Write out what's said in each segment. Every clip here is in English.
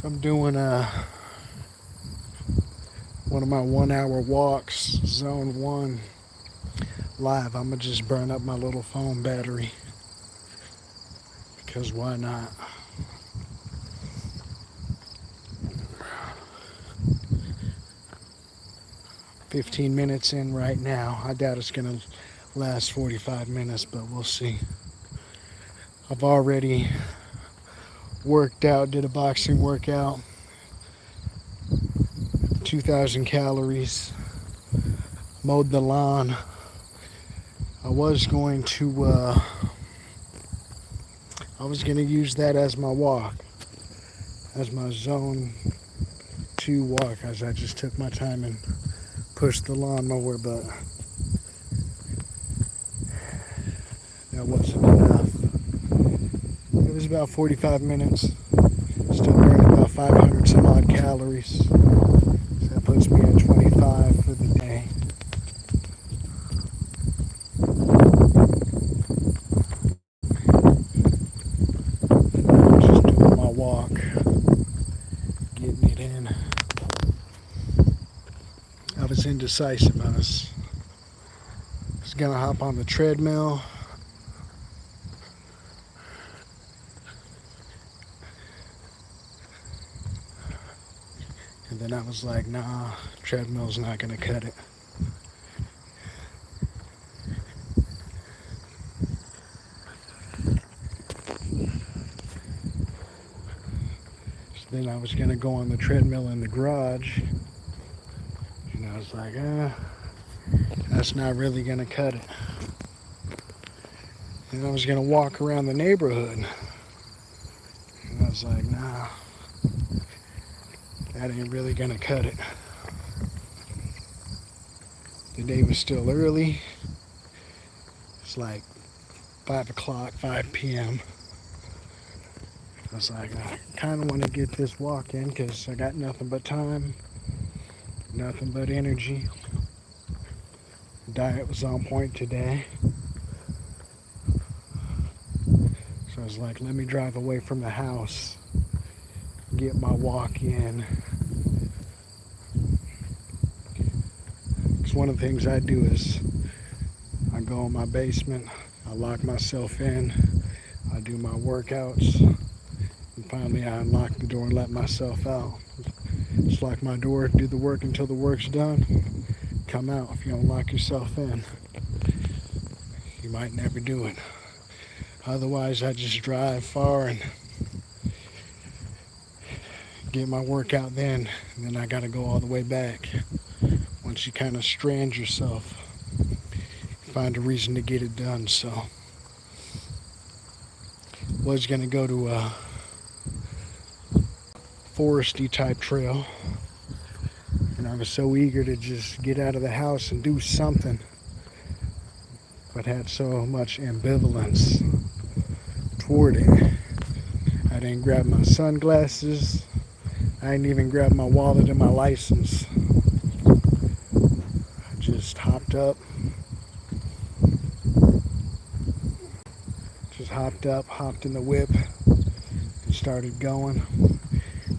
I'm doing one of my 1 hour walks, zone one, live. I'm gonna just burn up my little phone battery because why not? 15 minutes in right now. I doubt it's gonna last 45 minutes, but we'll see. I've already worked out, did a boxing workout, 2,000 calories, mowed the lawn. I was going to use that as my walk, as my zone 2 walk, as I just took my time and pushed the lawnmower, but that wasn't enough. It was about 45 minutes, still burning about 500 some odd calories. So that puts me at 25 for the day. Just doing my walk, getting it in. I was indecisive. I was gonna hop on the treadmill. And then I was like, nah, treadmill's not gonna cut it. So then I was gonna go on the treadmill in the garage. And I was like, that's not really gonna cut it. And I was gonna walk around the neighborhood. And I was like, nah, that ain't really gonna cut it. The day was still early. It's like 5 o'clock, 5 p.m. I was like, I kind of want to get this walk in because I got nothing but time, nothing but energy. Diet was on point today. So I was like, let me drive away from the house, get my walk in. Because one of the things I do is I go in my basement, I lock myself in, I do my workouts, and finally I unlock the door and let myself out. Just lock my door, do the work until the work's done, come out. If you don't lock yourself in, you might never do it. Otherwise, I just drive far and get my workout then, and then I gotta go all the way back. Once you kind of strand yourself, find a reason to get it done. So was gonna go to a foresty type trail, and I was so eager to just get out of the house and do something, but had so much ambivalence toward it. I didn't grab my sunglasses. I didn't even grab my wallet and my license. I just hopped in the whip, and started going.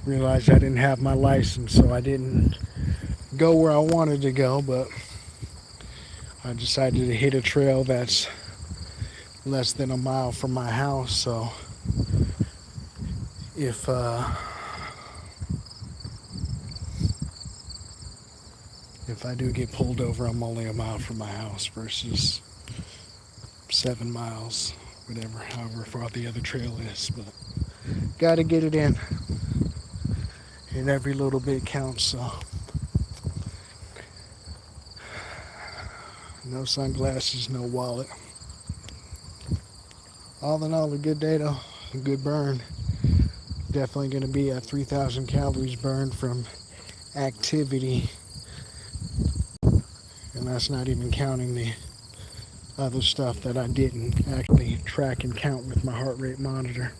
Realized I didn't have my license, so I didn't go where I wanted to go, but I decided to hit a trail that's less than a mile from my house. So if I do get pulled over, I'm only a mile from my house versus 7 miles, whatever, however far the other trail is. But gotta get it in, and every little bit counts. So no sunglasses, no wallet. All in all, a good day though, a good burn. Definitely gonna be at 3,000 calories burned from activity, and that's not even counting the other stuff that I didn't actually track and count with my heart rate monitor.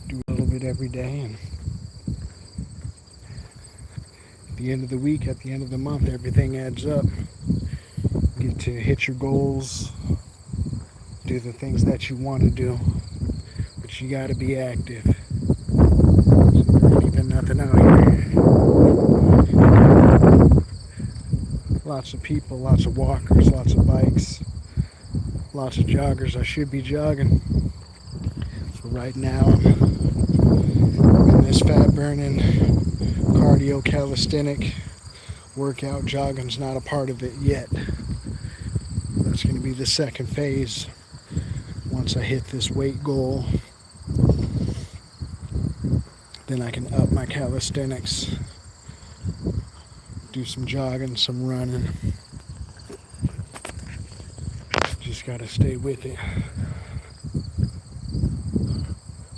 Do a little bit every day, and at the end of the week, at the end of the month, everything adds up. You get to hit your goals, do the things that you want to do, but you got to be active. nothing out here. Lots of people, lots of walkers, lots of bikes, lots of joggers. I should be jogging. But right now, I'm in this fat burning cardio calisthenic workout. Jogging's not a part of it yet. That's going to be the second phase once I hit this weight goal. Then I can up my calisthenics, do some jogging, some running. Just got to stay with it.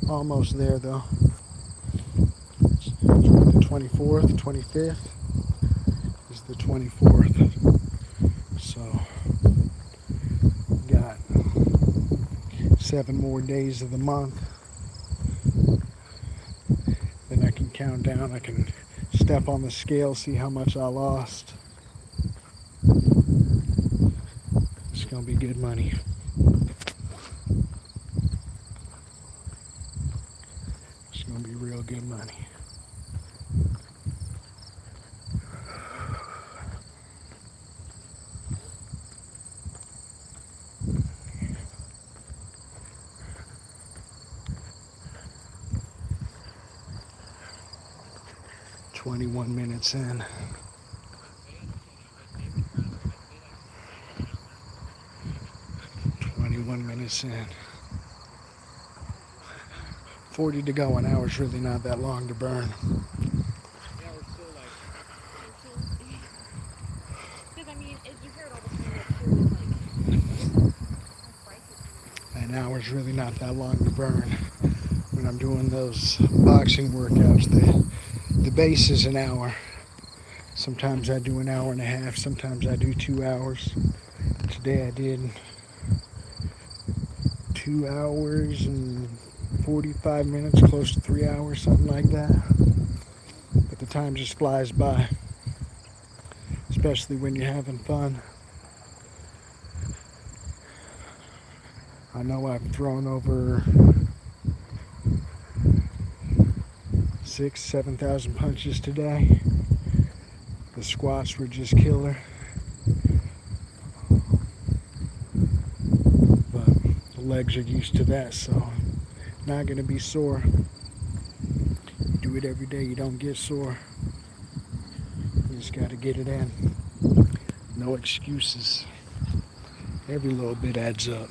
Almost there though. It's the 24th, 25th is the 24th. So got 7 more days of the month. Then I can count down. I can step on the scale, see how much I lost. It's gonna be good money. It's gonna be real good money. "21 minutes in. In. 40 to go. An hour's really not that long to burn. An hour's really not that long to burn. When I'm doing those boxing workouts, the base is an hour. Sometimes I do an hour and a half. Sometimes I do 2 hours. Today I did 2 hours and 45 minutes, close to 3 hours, something like that. But the time just flies by, especially when you're having fun. I know I've thrown over 7,000 punches today. The squats were just killer. Legs are used to that, so not gonna be sore. You do it every day, you don't get sore. You just gotta get it in. No excuses. Every little bit adds up.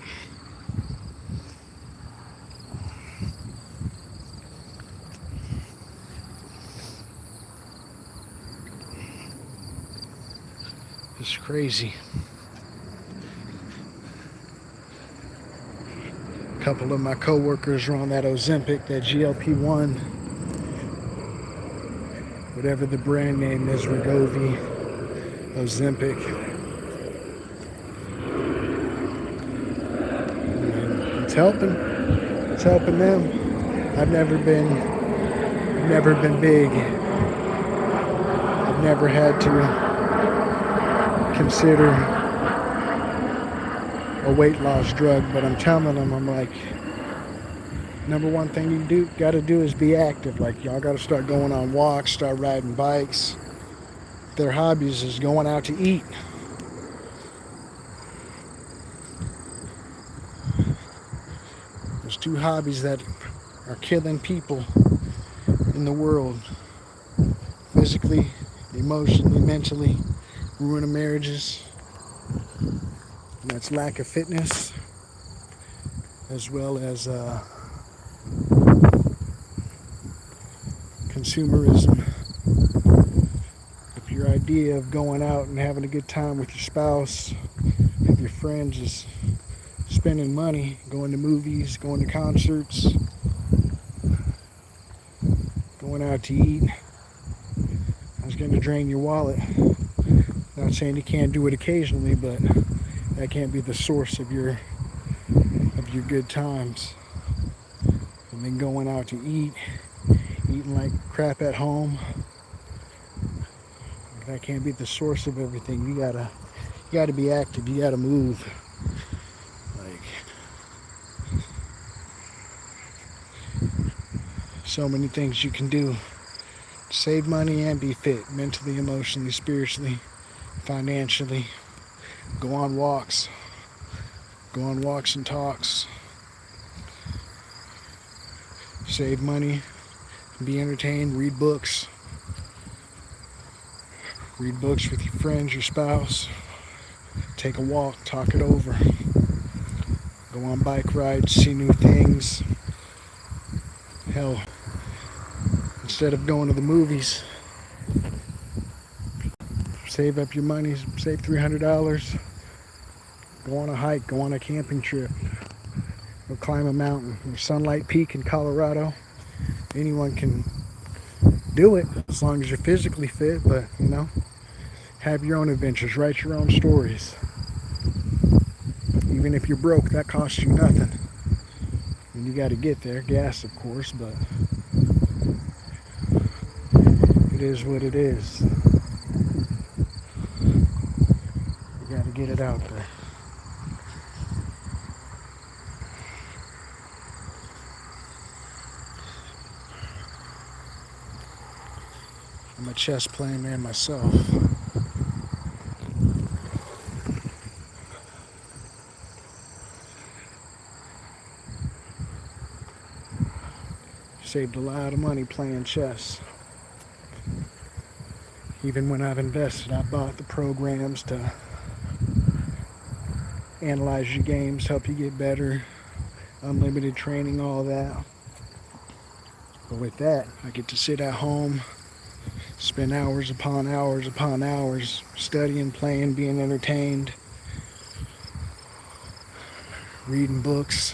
It's crazy. A couple of my coworkers are on that Ozempic, that GLP-1, whatever the brand name is, Wegovy, Ozempic. And it's helping. It's helping them. I've never been big. I've never had to consider a weight loss drug, but I'm telling them, I'm like, number one thing you gotta do is be active. Like, y'all gotta start going on walks, start riding bikes. Their hobbies is going out to eat. There's 2 hobbies that are killing people in the world: physically, emotionally, mentally, ruining marriages. And that's lack of fitness, as well as consumerism. If your idea of going out and having a good time with your spouse, with your friends, is spending money, going to movies, going to concerts, going out to eat, that's going to drain your wallet. Not saying you can't do it occasionally, but that can't be the source of your good times. And then going out to eat, eating like crap at home, that can't be the source of everything. You gotta be active. You gotta move. Like, so many things you can do Save money and be fit mentally, emotionally, spiritually, financially. Go on walks. Go on walks and talks. Save money. Be entertained. Read books. Read books with your friends, your spouse. Take a walk. Talk it over. Go on bike rides. See new things. Hell, instead of going to the movies, save up your money. Save $300. Go on a hike. Go on a camping trip. Go climb a mountain. Sunlight Peak in Colorado. Anyone can do it as long as you're physically fit, but have your own adventures, write your own stories. Even if you're broke, that costs you nothing. And you got to get there, gas of course, but it is what it is. You got to get it out there. I'm a chess playing man myself. Saved a lot of money playing chess. Even when I've invested, I bought the programs to analyze your games, help you get better, unlimited training, all that. But with that, I get to sit at home, spend hours upon hours upon hours studying, playing, being entertained, reading books,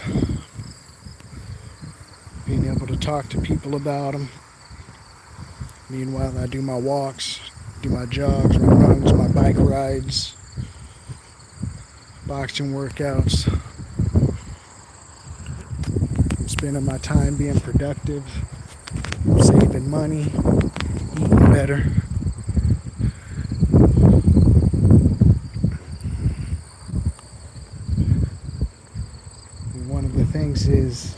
being able to talk to people about them. Meanwhile, I do my walks, do my jogs, my runs, my bike rides, boxing workouts. I'm spending my time being productive, saving money, eating better. And one of the things is,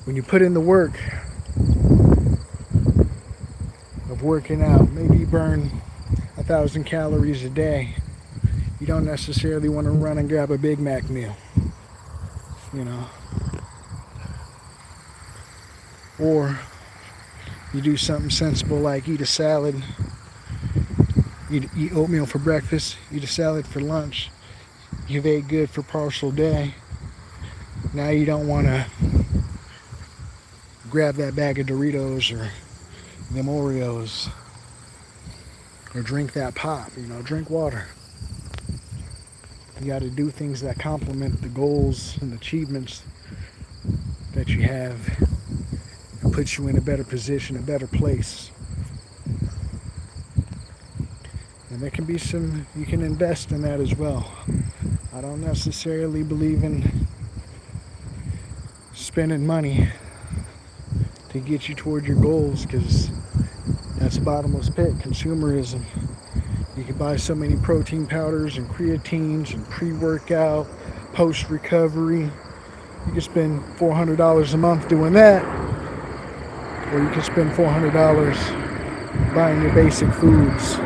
when you put in the work of working out, maybe you burn 1,000 calories a day. You don't necessarily want to run and grab a Big Mac meal, Or you do something sensible like eat a salad, eat oatmeal for breakfast, eat a salad for lunch. You've ate good for partial day. Now you don't want to grab that bag of Doritos or them Oreos or drink that pop, drink water. You got to do things that complement the goals and achievements that you have and put you in a better position, a better place. And there can be you can invest in that as well. I don't necessarily believe in spending money to get you toward your goals, because that's a bottomless pit, consumerism. You can buy so many protein powders and creatines and pre-workout, post-recovery. You can spend $400 a month doing that, or you can spend $400 buying your basic foods.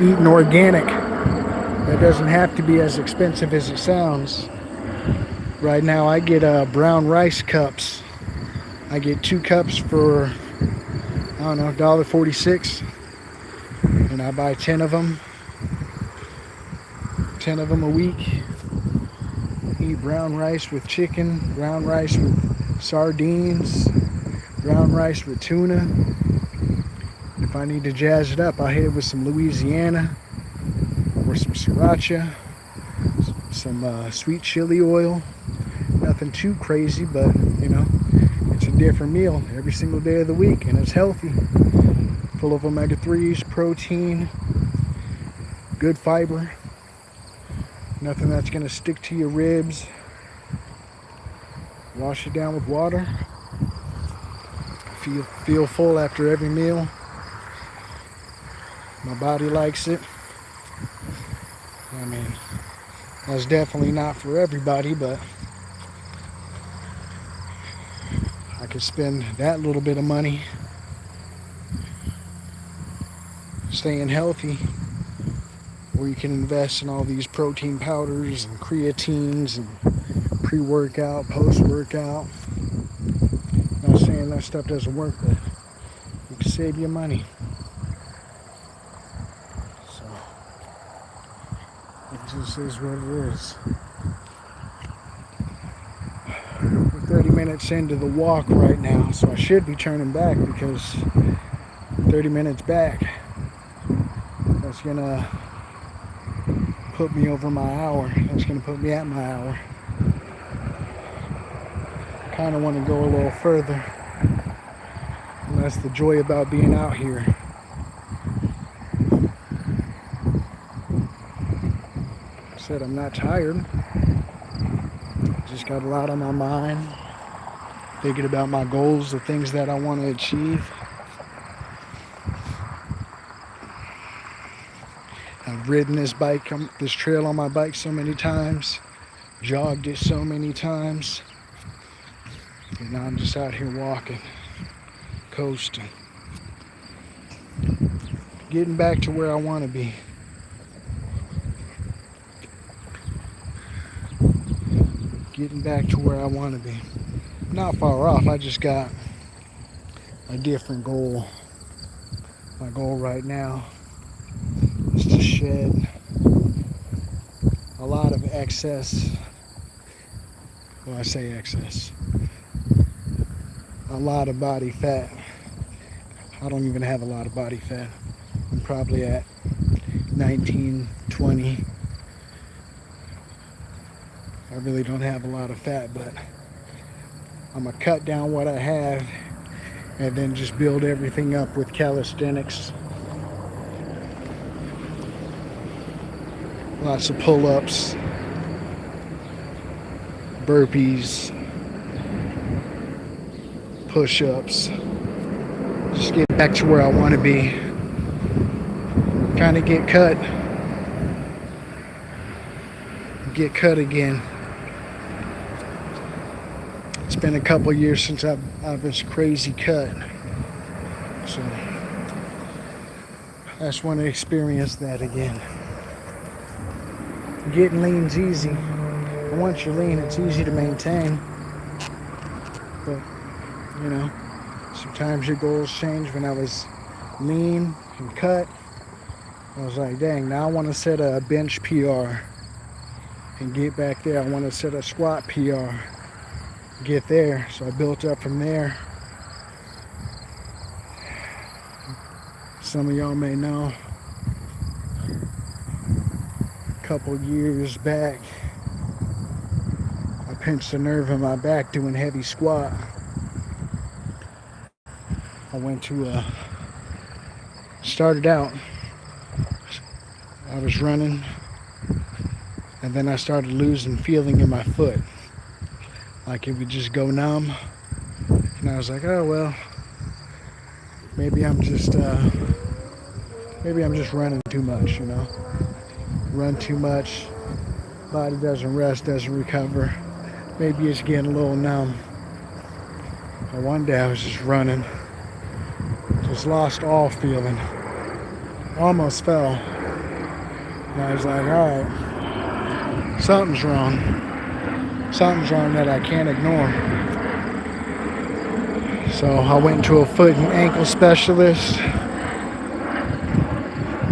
Eating organic. That doesn't have to be as expensive as it sounds. Right now I get brown rice cups. I get 2 cups for, $1.46. And I buy 10 of them. 10 of them a week. Eat brown rice with chicken, brown rice with sardines, brown rice with tuna. If I need to jazz it up, I'll hit it with some Louisiana or some sriracha, some sweet chili oil. Nothing too crazy, but it's a different meal every single day of the week, and it's healthy. Full of omega-3s, protein, good fiber. Nothing that's going to stick to your ribs. Wash it down with water. Feel full after every meal. My body likes it. That's definitely not for everybody, but I could spend that little bit of money staying healthy, or you can invest in all these protein powders and creatines and pre-workout, post-workout. Not saying that stuff doesn't work, but it can save you money. So it just is what it is. We're 30 minutes into the walk right now, so I should be turning back because 30 minutes back, that's gonna put me over my hour. That's gonna put me at my hour. Kind of want to go a little further, and that's the joy about being out here. I said I'm not tired. Just got a lot on my mind. Thinking about my goals, the things that I want to achieve. I've ridden this trail on my bike so many times, jogged it so many times, and now I'm just out here walking, coasting, getting back to where I want to be. Getting back to where I want to be. Not far off, I just got a different goal. My goal right now is to shed a lot of excess. Well, I say excess. A lot of body fat. I don't even have a lot of body fat. I'm probably at 19, 20. I really don't have a lot of fat, but I'm going to cut down what I have and then just build everything up with calisthenics. Lots of pull-ups, burpees, push-ups. Just get back to where I want to be. Kind of get cut. Get cut again. It's been a couple years since I've this crazy cut. So I just want to experience that again. Getting lean's easy. And once you're lean, it's easy to maintain. But, you know, sometimes your goals change. When I was lean and cut, I was like, dang, now I want to set a bench PR and get back there. I want to set a squat PR, get there. So I built up from there. Some of y'all may know, a couple years back, I pinched a nerve in my back doing heavy squat. I went to started out, I was running, and then I started losing feeling in my foot. Like it would just go numb. And I was like, oh well, maybe I'm just running too much, you know. Run too much, body doesn't rest, doesn't recover. Maybe it's getting a little numb. But one day I was just running, just lost all feeling. Almost fell. And I was like, alright, something's wrong. Something's wrong that I can't ignore. So I went to a foot and ankle specialist.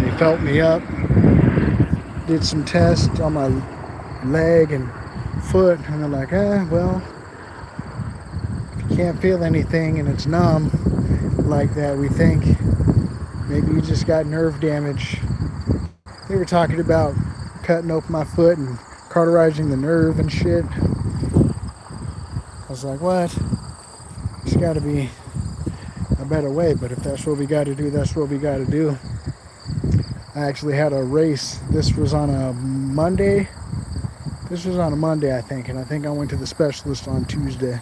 They felt me up, did some tests on my leg and foot, and they're like, well, if you can't feel anything and it's numb like that, we think maybe you just got nerve damage. They were talking about cutting open my foot and cauterizing the nerve and shit. I was like, what? There's got to be a better way, but if that's what we got to do, that's what we got to do. I actually had a race. This was on a Monday. I think, and I think I went to the specialist on Tuesday.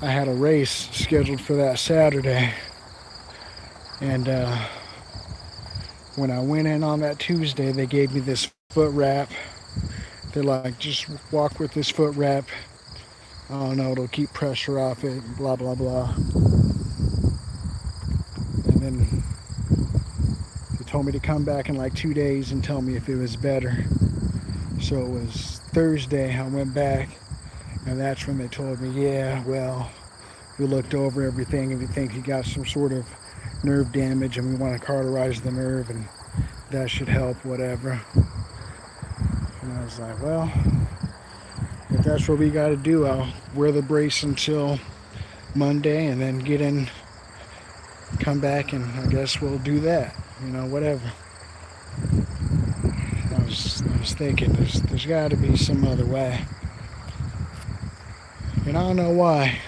I had a race scheduled for that Saturday, and When I went in on that Tuesday, they gave me this foot wrap. They're like, just walk with this foot wrap. Oh no, it'll keep pressure off it, blah, blah, blah. And then they told me to come back in like 2 days and tell me if it was better. So it was Thursday, I went back, and that's when they told me, yeah, well, we looked over everything and we think you got some sort of nerve damage and we want to cauterize the nerve and that should help, whatever. And I was like, well, if that's what we got to do, I'll wear the brace until Monday and then get in, come back, and I guess we'll do that, whatever. I was thinking there's got to be some other way. And I don't know why.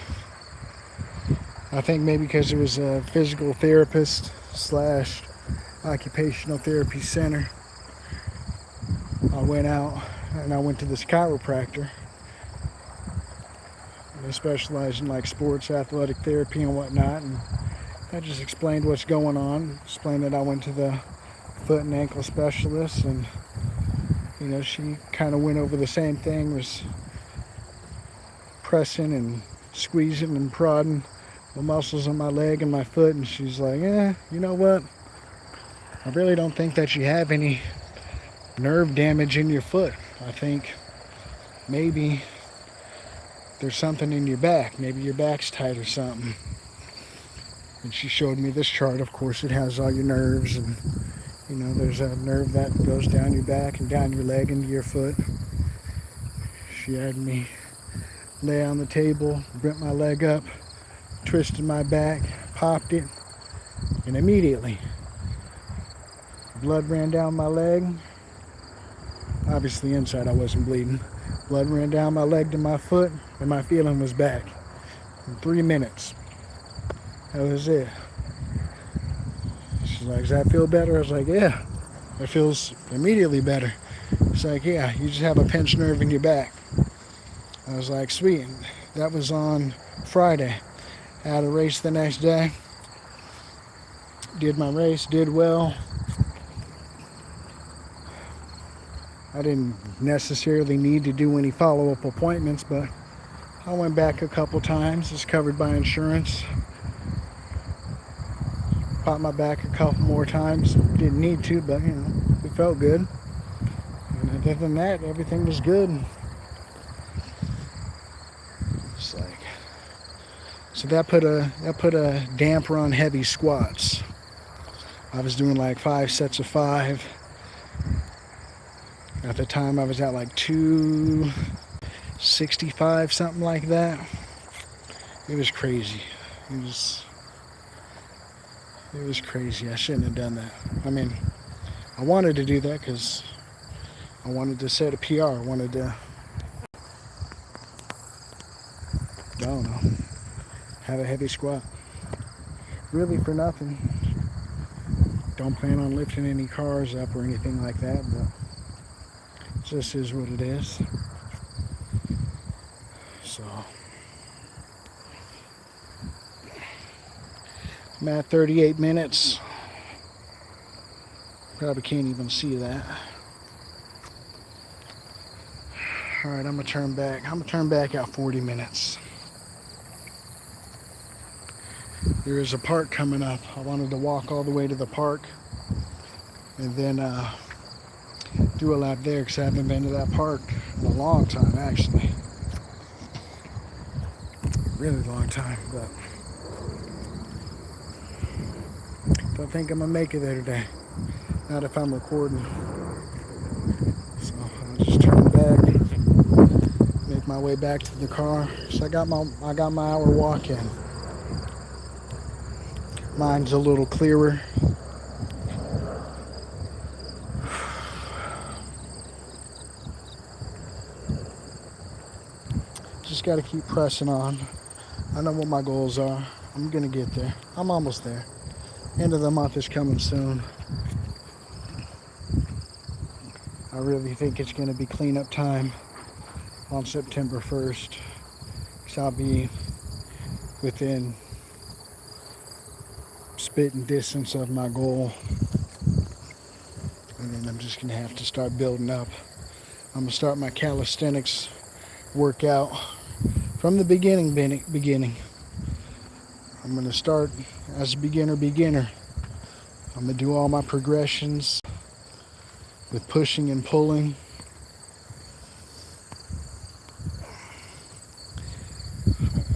I think maybe because it was a physical therapist / occupational therapy center. I went out and I went to this chiropractor. They specialize in like sports athletic therapy and whatnot. And I just explained what's going on. Explained that I went to the foot and ankle specialist, and she kind of went over the same thing, was pressing and squeezing and prodding the muscles in my leg and my foot, and she's like, you know what? I really don't think that you have any nerve damage in your foot. I think maybe there's something in your back. Maybe your back's tight or something. And she showed me this chart. Of course, it has all your nerves, and there's a nerve that goes down your back and down your leg into your foot. She had me lay on the table, bent my leg up, twisted my back, popped it, and immediately blood ran down my leg. Obviously inside I wasn't bleeding. Blood ran down my leg to my foot, and my feeling was back in 3 minutes. That was it. She's like, does that feel better? I was like, yeah, it feels immediately better. She's like, yeah, you just have a pinched nerve in your back. I was like, sweet. That was on Friday. I had a race the next day. Did my race, did well. I didn't necessarily need to do any follow-up appointments, but I went back a couple times. It's covered by insurance. Popped my back a couple more times. Didn't need to, but it felt good. And other than that, everything was good. It's like, so that put a damper on heavy squats. I was doing like 5 sets of 5. At the time I was at like 265, something like that. It was crazy. It was crazy. I shouldn't have done that. I mean, I wanted to do that because I wanted to set a PR. I wanted to, I don't know, have a heavy squat. Really for nothing. Don't plan on lifting any cars up or anything like that, but it just is what it is. So I'm at 38 minutes. Probably can't even see that. Alright, I'm gonna turn back. I'm gonna turn back at 40 minutes. There is a park coming up. I wanted to walk all the way to the park and then do a lap there because I haven't been to that park in a long time, actually. Really long time, but don't think I'm gonna make it there today. Not if I'm recording. So I'll just turn back, make my way back to the car. So I got my hour walk in. Mine's a little clearer. Just got to keep pressing on. I know what my goals are. I'm going to get there. I'm almost there. End of the month is coming soon. I really think it's going to be cleanup time on September 1st. Because I'll be within spitting distance of my goal. And then I'm just going to have to start building up. I'm going to start my calisthenics workout from the beginning. I'm going to start as a beginner. I'm going to do all my progressions with pushing and pulling.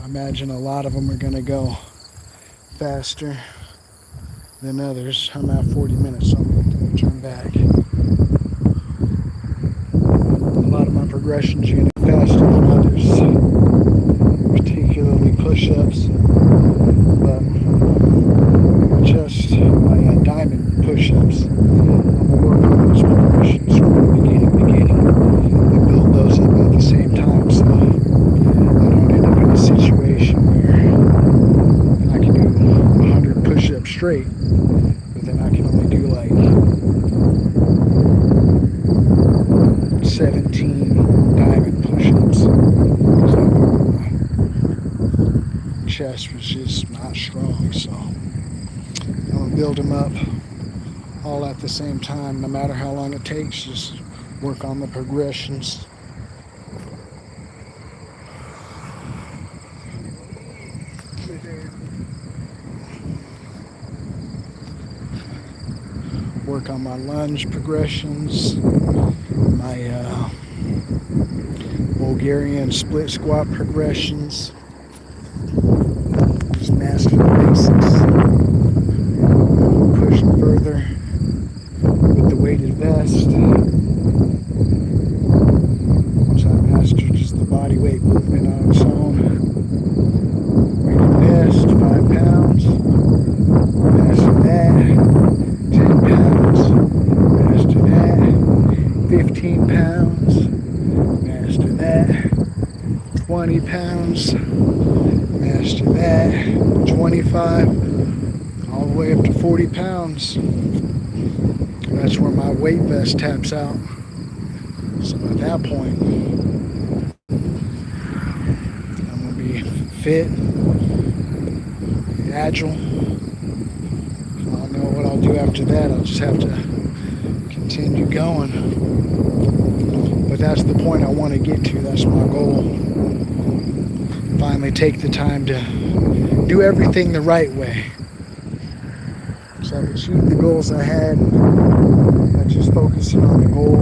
I imagine a lot of them are going to go faster than others. I'm at 40 minutes, so I'm going to turn back. A lot of my progressions are going to be faster than others, particularly push-ups, but just my diamond push-ups. I'm going to work on those progressions from the beginning and build those up at the same time, so I don't end up in a situation where I can do 100 push-ups straight, but then I can only do like 17 diamond push-ups because my chest was just not strong. So I'm gonna build them up all at the same time, no matter how long it takes. Just work on the progressions. Work on my lunge progressions, my Bulgarian split squat progressions. Just master the basics. Pushing further with the weighted vest. Once I master just the body weight movement on its own. Weighted vest, 5 pounds. Master that. 10 pounds, master that. 15 pounds, master that. 20 pounds, master that. 25, all the way up to 40 pounds. That's where my weight vest taps out. So at that point, I'm going to be fit, agile. What I'll do after that, I'll just have to continue going. But that's the point I want to get to. That's my goal. Finally take the time to do everything the right way. So I've achieved the goals I had. I'm just focusing on the goal,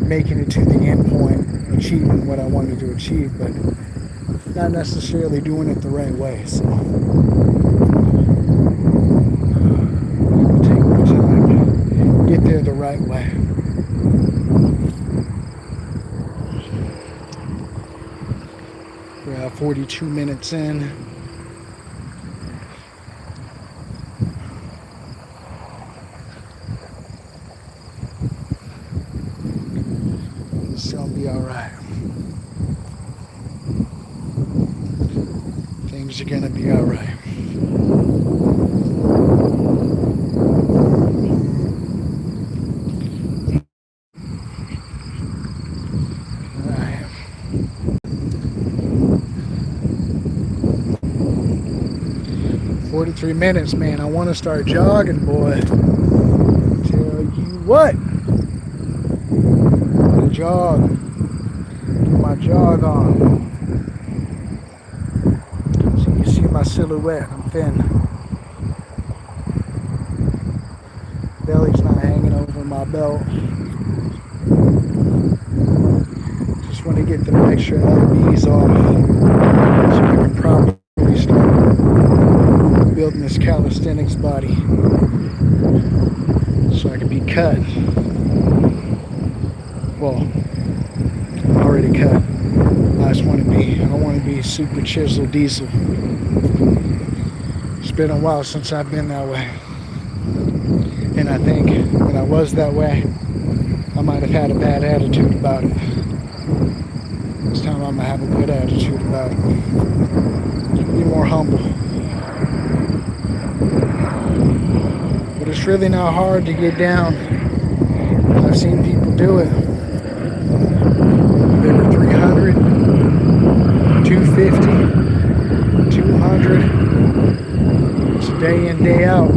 making it to the end point, achieving what I wanted to achieve, but not necessarily doing it the right way. So get there the right way. We're at 42 minutes in. It's gonna be alright. Things are gonna be alright. Three minutes, man. I want to start jogging, boy. Tell you what. I'm gonna jog. Get my jog on. So you see my silhouette. I'm thin. Belly's not hanging over my belt. Just want to get the extra lbs off so I can properly start building this calisthenics body so I can be cut. Well, I'm already cut. I just want to be, I want to be super chisel diesel. It's been a while since I've been that way. And I think when I was that way, I might have had a bad attitude about it. This time I'm gonna have a good attitude about it. Be more humble. But it's really not hard to get down. I've seen people do it. They were 300, 250, 200. It's day in, day out.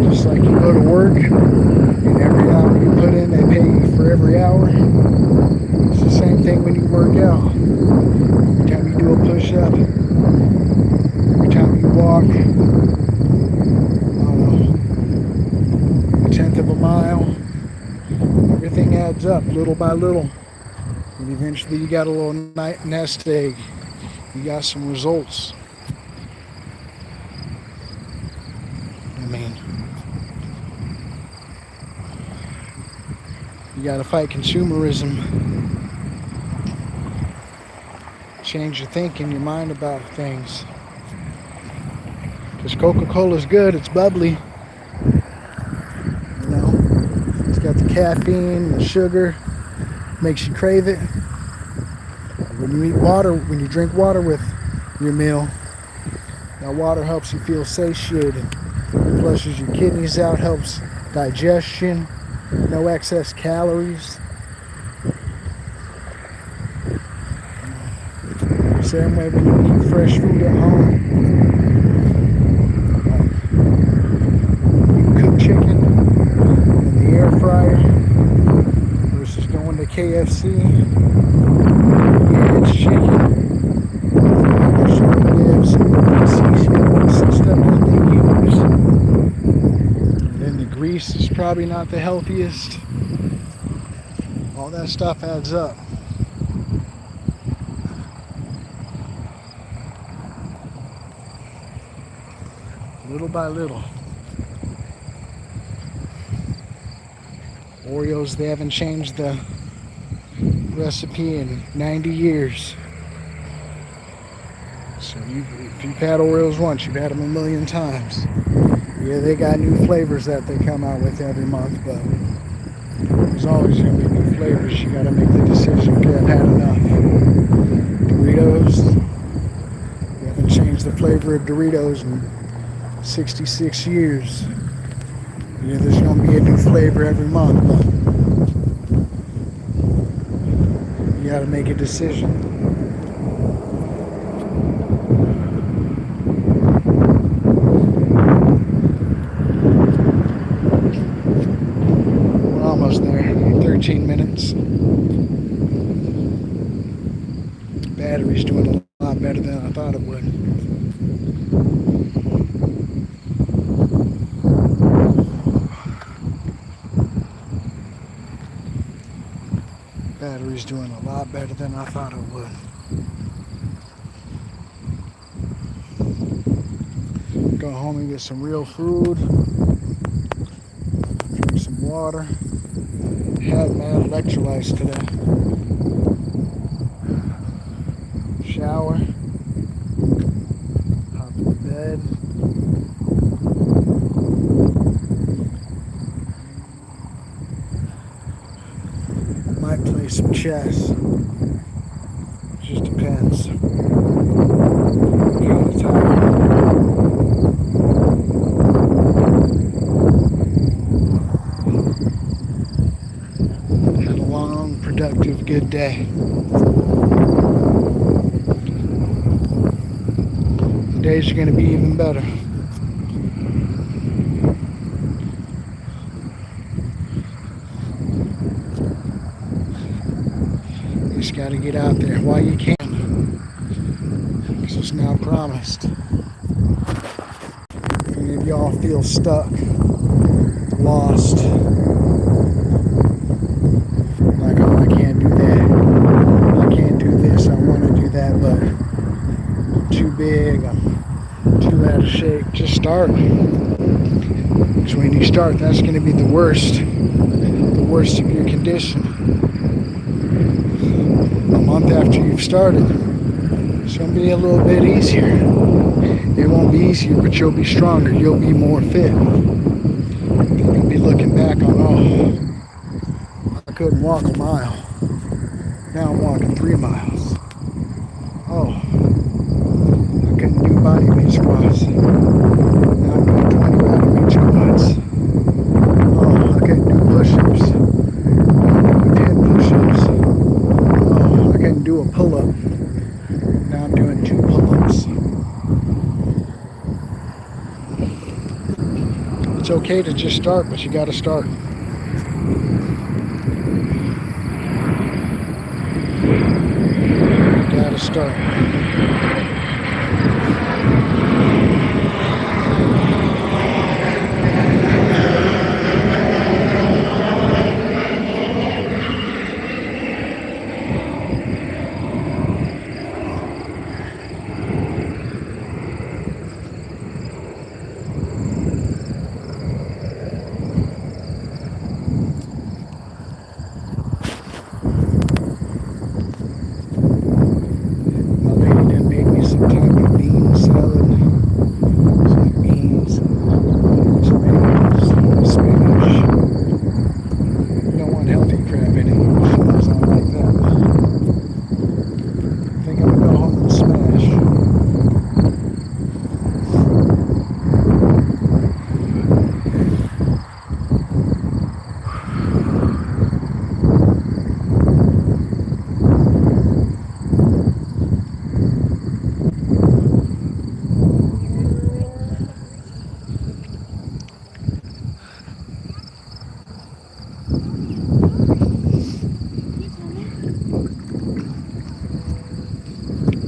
Just like you go to work and every hour you put in, they pay you for every hour. It's the same thing when you work out. Every time you do a push-up, every time you walk, I don't know, a tenth of a mile, everything adds up little by little. And eventually you got a little nest egg. You got some results. I mean, you got to fight consumerism. Change your thinking, your mind about things. Because Coca-Cola's good, it's bubbly. You know, it's got the caffeine, the sugar, makes you crave it. When you eat water, when you drink water with your meal, that water helps you feel satiated. Flushes your kidneys out, helps digestion, no excess calories. Same way when you eat fresh food at home. You cook chicken in the air fryer versus going to KFC. Yeah, it's chicken. Preservatives, seasonings and stuff that they use. And then the grease is probably not the healthiest. All that stuff adds up. Little by little. Oreos, they haven't changed the recipe in 90 years. So if you've had Oreos once, you've had them a million times. Yeah, they got new flavors that they come out with every month, but there's always going to be new flavors. You got to make the decision, okay, I've had enough. Doritos, you haven't changed the flavor of Doritos in 66 years. Yeah, there's going to be a new flavor every month, but you got to make a decision. We're almost there. 13 minutes. Battery's doing a lot better than I thought it would. Battery's doing a lot better than I thought it would. Go home and get some real food. Drink some water. Had mad electrolytes today. Shower. Hop in bed. Might play some chess. Just depends. Kind of tired. Had a long, productive, good day. The days are going to be even better. You just got to get out there while you can, because it's not promised. If any of y'all feel stuck, lost, like, oh, I can't do that, I can't do this, I want to do that, but I'm too big, I'm too out of shape, just start. Because when you start, that's going to be the worst of your condition. A month after you've started, it's going to be a little bit easier. It won't be easier, but you'll be stronger. You'll be more fit. You'll be looking back on, oh, I couldn't walk a mile. Now I'm walking 3 miles. Oh, I couldn't do body weight squats. Now I'm doing 20 body weight squats. Oh, I couldn't do push-ups. Now I'm doing 10 push-ups. Oh, I couldn't do a pull-up. Now I'm doing 2 pull-ups. It's okay to just start, but you got to start. You got to start. My lady done made me some type of bean salad, some beans, tomatoes, spinach. Don't want healthy crap anymore. She knows I don't like that. I think I'm gonna go home and smash.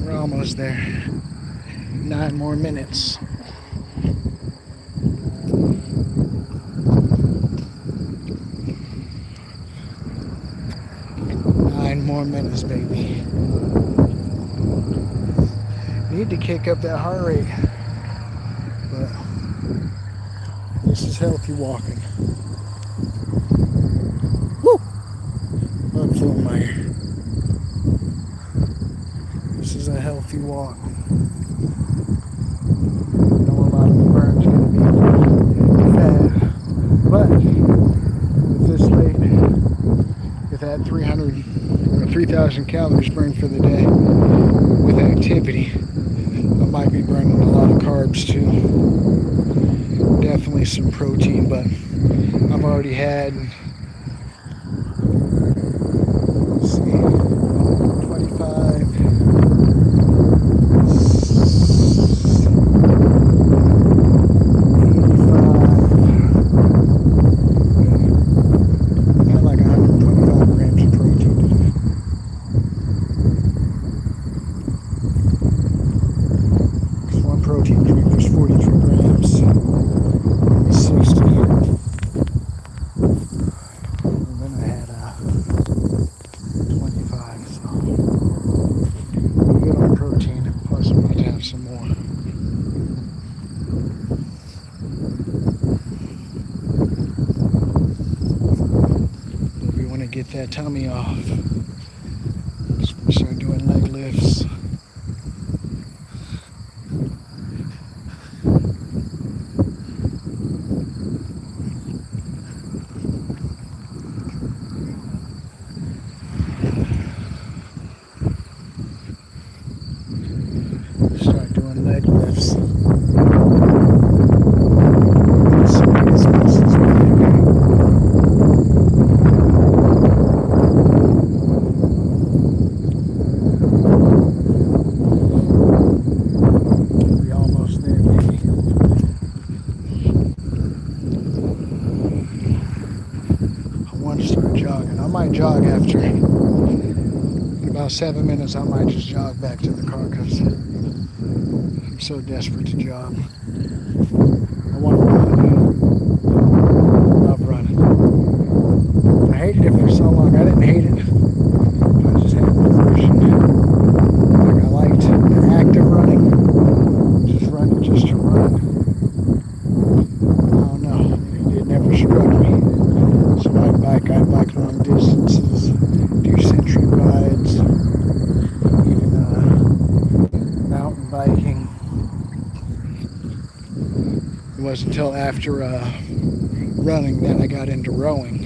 We're almost there. 9 more minutes. Nine more minutes, baby. Need to kick up that heart rate, but this is healthy walking. Woo! Blood flew in my ear. This is a healthy walk. I know a lot of the burn's gonna be fat, but with this late, with that 300 or 3,000 calories burned for the day, with activity, I might be burning a lot of carbs too. Definitely some protein, but I've already had, let's see, 25, 85, had like 125 grams of protein today. One protein drink was 43 grams. 60. And then I had 25. So pretty good on protein. Plus, I'm going to have some more. If we want to get that tummy off, just start doing leg lifts. Start doing leg lifts. Get some of these muscles back. We almost there, baby. I want to start jogging. I might jog after. In about 7 minutes, I might just jog back to the car because I'm so desperate to jog. I want to run. Love running. I hated it for so long. I didn't hate it. I just had an aversion. Like I liked the active running. Just running just to run. I don't know. It never struck me. So I bike long distances, do century rides, even mountain biking. It wasn't until after running that I got into rowing.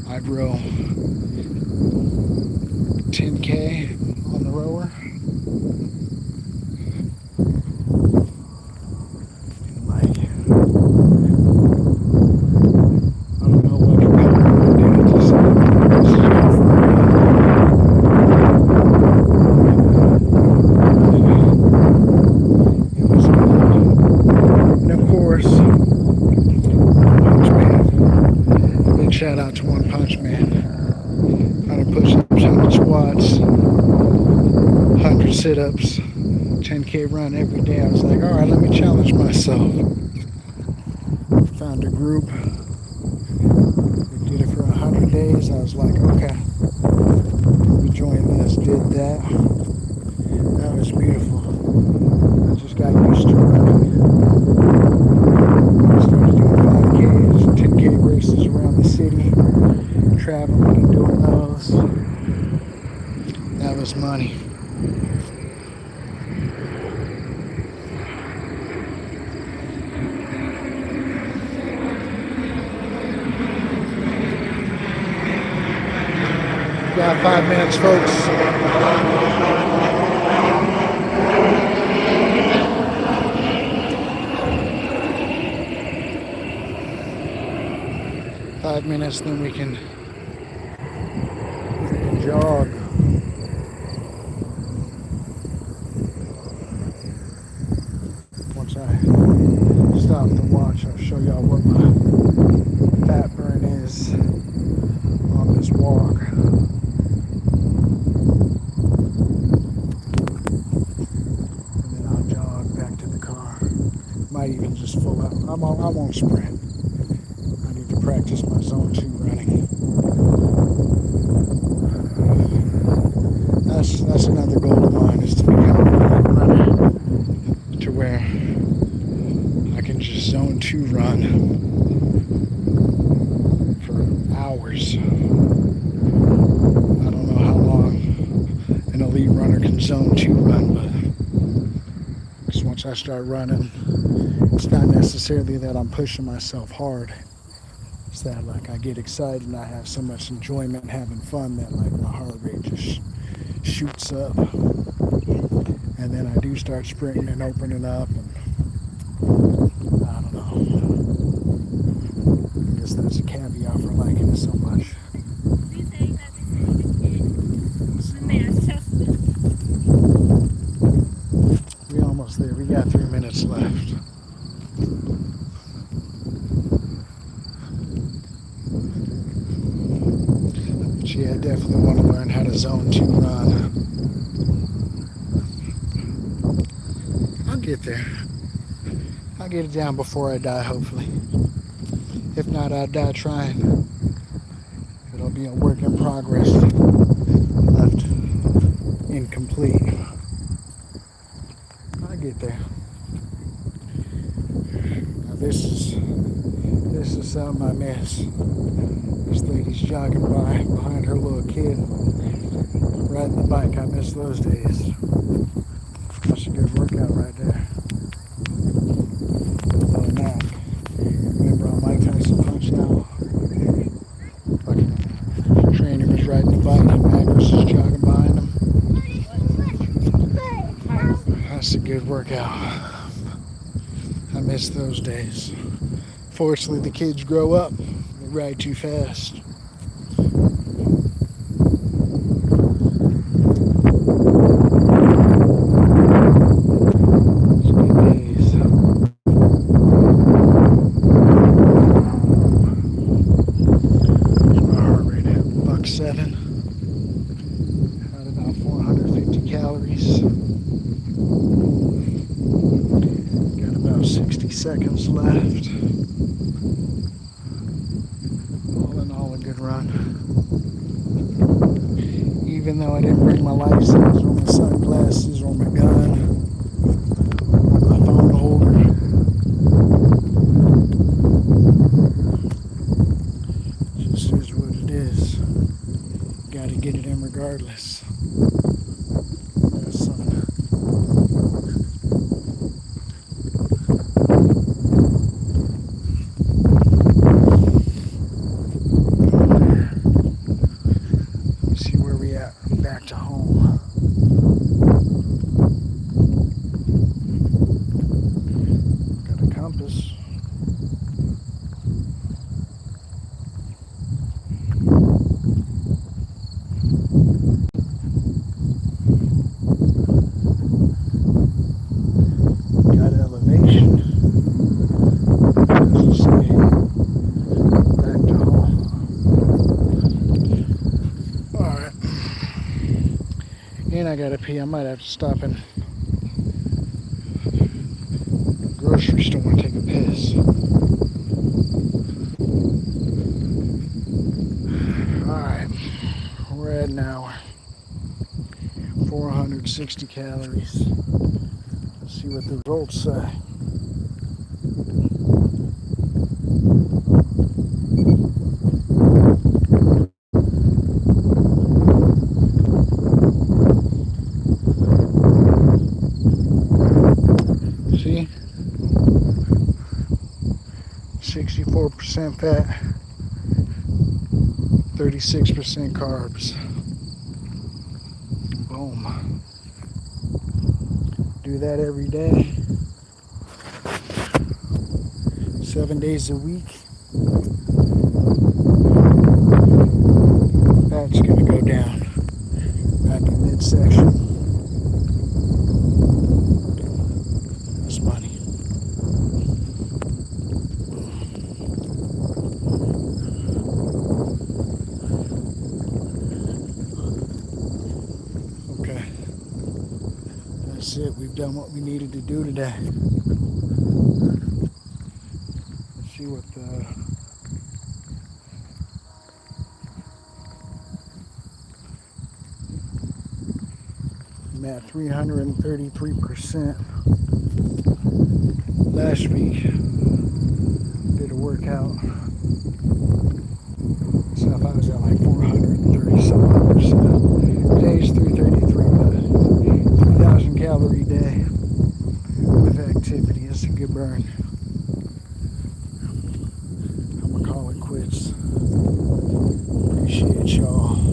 I'd row 10K on the rower. And like, I don't know what I did. Just this is not for me. It was good. Shout out to One Punch Man. 100 push-ups, 100 squats, 100 sit-ups, 10K run every day. I was like, all right, let me challenge myself. Found a group. We did it for 100 days. I was like, okay, we joined this, did that. That was beautiful. I just got used to running. Started doing 5Ks, 10K races around the city, traveling and doing those. That was money. Got 5 minutes, folks. Minutes, then we can jog. Once I stop to watch, I'll show y'all what my fat burn is on this walk. And then I'll jog back to the car. Might even just full out. I won't sprint. Practice my zone 2 running. That's another goal of mine, is to become a runner to where I can just zone 2 run for hours. I don't know how long an elite runner can zone 2 run, but just once I start running, it's not necessarily that I'm pushing myself hard. That like I get excited and I have so much enjoyment and having fun that like my heart rate just shoots up, and then I do start sprinting and opening up, and I don't know, I guess that's a caveat for liking it so much. We almost there. We got 3 minutes left. Yeah, I definitely want to learn how to zone 2 run. I'll get there. I'll get it down before I die, hopefully. If not, I'll die trying. It'll be a work in progress, left incomplete. I'll get there. Now this is something I miss. This lady's jogging by behind her little kid, riding the bike. I miss those days. That's a good workout right there. Oh, Mac. Remember on Mike Tyson Punch Out? Fucking trainer was riding the bike and Mac was just jogging behind him. That's a good workout. I miss those days. Fortunately, the kids grow up. They ride too fast. Seconds left. All in all, a good run. Even though I didn't bring my license or my sunglasses or my gun or my phone holder, just is what it is. Gotta get it in regardless. That sun. Back to home. Got a compass. gotta pee. I might have to stop in the grocery store and take a piss. Alright, we're at an hour. 460 calories. Let's see what the results say. See? 64% fat, 36% carbs. Boom. Do that every day, 7 days a week. Fat's gonna go down at the midsection. That's funny. Okay. That's it. We've done what we needed to do today. Let's see what I'm at 333%. Last week, did a workout. Stuff I was at like 430 some odd percent. Today's 333, but 3,000 calorie day with activity. It's a good burn. I'm gonna call it quits. Appreciate y'all.